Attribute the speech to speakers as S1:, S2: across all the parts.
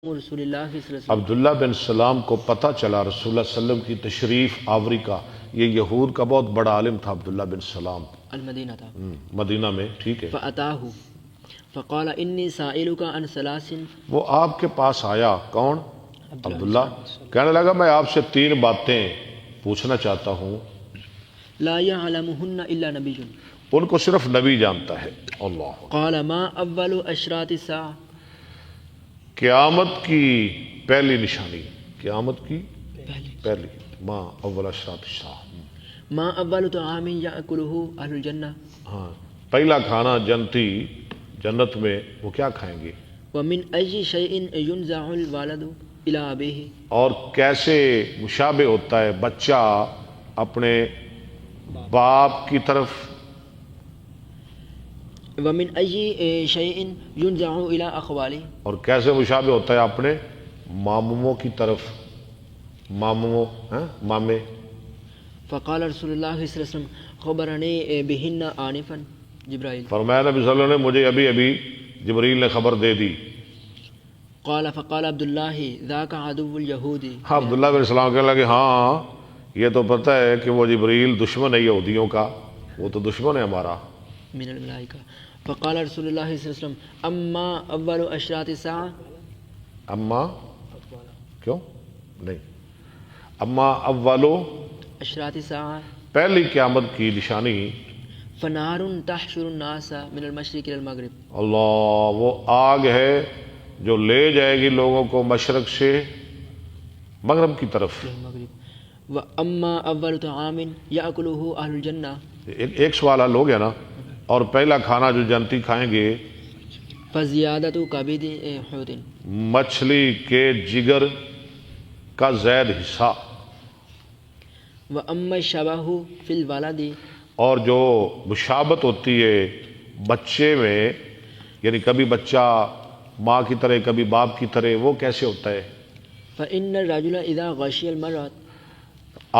S1: رسول اللہ صلی اللہ علیہ وسلم
S2: عبداللہ بن سلام کو پتہ چلا رسول اللہ صلی اللہ علیہ وسلم کی تشریف آوری کا. یہ یہود کا بہت بڑا عالم تھا عبداللہ بن سلام،
S1: المدینہ تھا.
S2: مدینہ میں، ٹھیک ہے.
S1: فَأَتَاهُ فَقَالَ إِنِّي سَائِلُكَ عَنْ ثَلَاثٍ.
S2: وہ آپ کے پاس آیا. کون؟ عبداللہ. کہنے لگا میں آپ سے 3 باتیں پوچھنا چاہتا ہوں،
S1: لا يعلمهن إلا نبي.
S2: ان کو صرف نبی جانتا ہے. اللہ.
S1: قال ما أول أشراط الساعة.
S2: قیامت کی پہلی نشانی، قیامت کی
S1: پہلی.
S2: ماں اول اشراط الساعہ.
S1: ما أول طعام يأكله أهل الجنة.
S2: ہاں، پہلا کھانا جنت میں وہ کیا کھائیں گے؟
S1: ومن أي شيء ينزع الولد إلى أبيه.
S2: اور کیسے مشابہ ہوتا ہے بچہ اپنے باپ کی طرف.
S1: ومن أي شيء ينزع إلى أخواله.
S2: اور کیسے مشابہ ہوتا ہے اپنے ماموں کی طرف. مامے.
S1: فقال رسول اللہ صلی اللہ علیہ وسلم خبرني بهن آنفا جبرائیل.
S2: فرمایا نبی صلی اللہ علیہ وسلم نے مجھے ابھی جبریل نے خبر دے دی.
S1: قال فقال عبد الله ذاك عدو اليهود.
S2: ہاں، عبداللہ بن سلام کہنے لگے ہاں یہ تو پتہ ہے کہ وہ جبریل دشمن ہے یہودیوں کا، وہ تو دشمن ہے ہمارا.
S1: من الملائکہ. فقال رسول اللہ صلی اللہ علیہ وسلم اما اول اشراط الساعة.
S2: اما کیوں نہیں، اما اولو
S1: اشراط الساعة
S2: پہلی قیامت کی نشانی.
S1: فنار تحشر الناس من المشرق الى المغرب.
S2: اللہ، وہ آگ ہے جو لے جائے گی لوگوں کو مشرق سے مغرب کی طرف.
S1: واما اول طعام يأكله اهل الجنة.
S2: ایک سوال حل ہو گیا نا. اور پہلا کھانا جو جنتی کھائیں گے
S1: فزیادت کبد حوت.
S2: مچھلی کے جگر کا زائد حصہ.
S1: واما الشبه في الولد.
S2: اور جو مشابت ہوتی ہے بچے میں، یعنی کبھی بچہ ماں کی طرح کبھی باپ کی طرح، وہ کیسے ہوتا ہے؟
S1: فإن الرجل اذا غشي المرأة.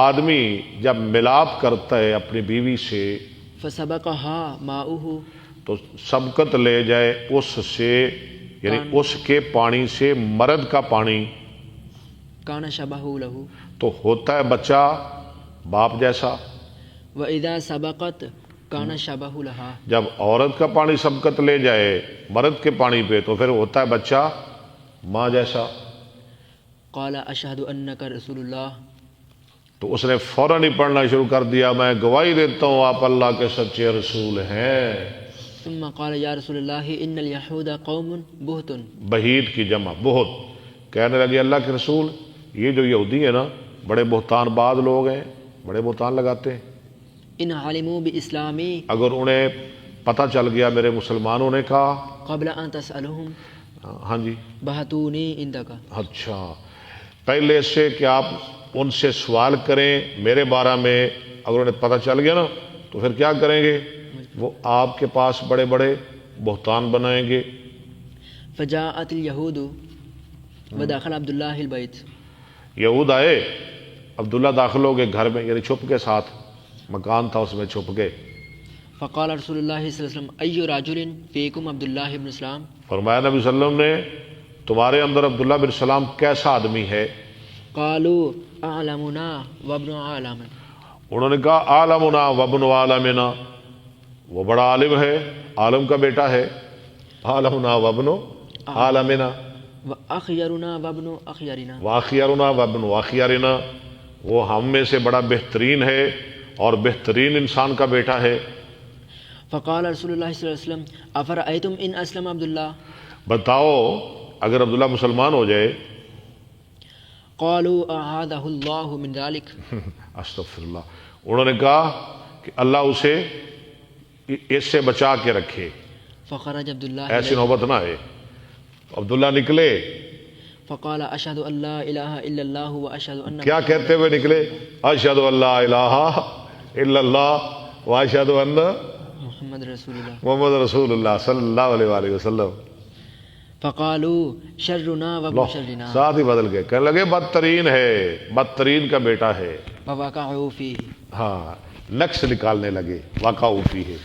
S2: آدمی جب ملاپ کرتا ہے اپنی بیوی سے
S1: فسبقها ماؤه.
S2: تو سبقت لے جائے اس سے، یعنی اس کے پانی سے مرد کا پانی،
S1: كان شبه له.
S2: تو ہوتا ہے بچہ باپ جیسا.
S1: وإذا سبقت كان شبه لها.
S2: جب عورت کا پانی سبقت لے جائے مرد کے پانی پہ تو پھر ہوتا ہے بچہ ماں جیسا.
S1: قال أشهد أنك رسول الله.
S2: تو اس نے فوراً ہی پڑھنا شروع کر دیا میں گواہی دیتا ہوں آپ اللہ کے سچے رسول ہیں.
S1: ثم قال يا رسول الله إن اليهود قوم بهت.
S2: بہیت کی جمع بہت. کہنے لگے اللہ کے رسول یہ جو یہودی ہیں نا بڑے بہتان باز لوگ ہیں، بڑے بہتان لگاتے ہیں.
S1: ان علموا باسلامی.
S2: اگر انہیں پتہ چل گیا میرے مسلمانوں نے کہا
S1: قبل ان تسألهم.
S2: ہاں جی،
S1: بہتونی عندک.
S2: اچھا، پہلے سے کہ آپ ان سے سوال کریں میرے بارے میں. اگر انہیں پتہ چل گیا نا تو پھر کیا کریں گے؟ وہ آپ کے پاس بڑے بڑے بہتان بنائیں گے.
S1: فجاءت اليهود ودخل عبد الله البيت.
S2: یہود آئے، عبداللہ داخل ہو گئے گھر میں، یعنی چھپ کے ساتھ، مکان تھا اس میں چھپ گئے.
S1: فقال رسول اللہ صلی اللہ علیہ وسلم ای رجل فیکم عبد اللہ بن سلام.
S2: فرمایا نبی صلی اللہ علیہ وسلم نے تمہارے اندر عبداللہ بن سلام کیسا آدمی ہے؟
S1: قالوا اعلمنا وابن عالم.
S2: انہوں نے کہا عالمنا وابن عالمنا، وہ بڑا عالم ہے، عالم کا بیٹا ہے. عالمنا وابن عالمنا
S1: واخیرنا وابن اخیرنا.
S2: واخیرنا وابن واخیرنا، وہ ہم میں سے بڑا بہترین ہے اور بہترین انسان کا بیٹا ہے.
S1: فقال رسول اللہ صلی اللہ علیہ وسلم افرأیتم ان اسلم عبداللہ.
S2: بتاؤ اگر عبداللہ مسلمان ہو جائے.
S1: قالوا اعاذہ اللہ من ذلک.
S2: استغفر اللہ. انہوں نے کہا کہ اللہ اسے اس سے بچا کے رکھے،
S1: فخرج عبداللہ
S2: ایسی نوبت نہ آئے. عبداللہ نکلے.
S1: فقال اشہد ان لا الہ الا اللہ واشہد ان.
S2: کیا کہتے ہوئے نکلے؟ اشہد ان لا الہ الا اللہ واشہد ان
S1: محمد رسول اللہ.
S2: محمد رسول اللہ صلی اللہ علیہ وآلہ وسلم.
S1: فقالوا شرنا وابن شرنا.
S2: ساتھ ہی بدل گئے، کہنے لگے بدترین ہے، بدترین کا بیٹا ہے.
S1: فوقعوا فیہ.
S2: ہاں، نقص نکالنے لگے. واقع فیہ.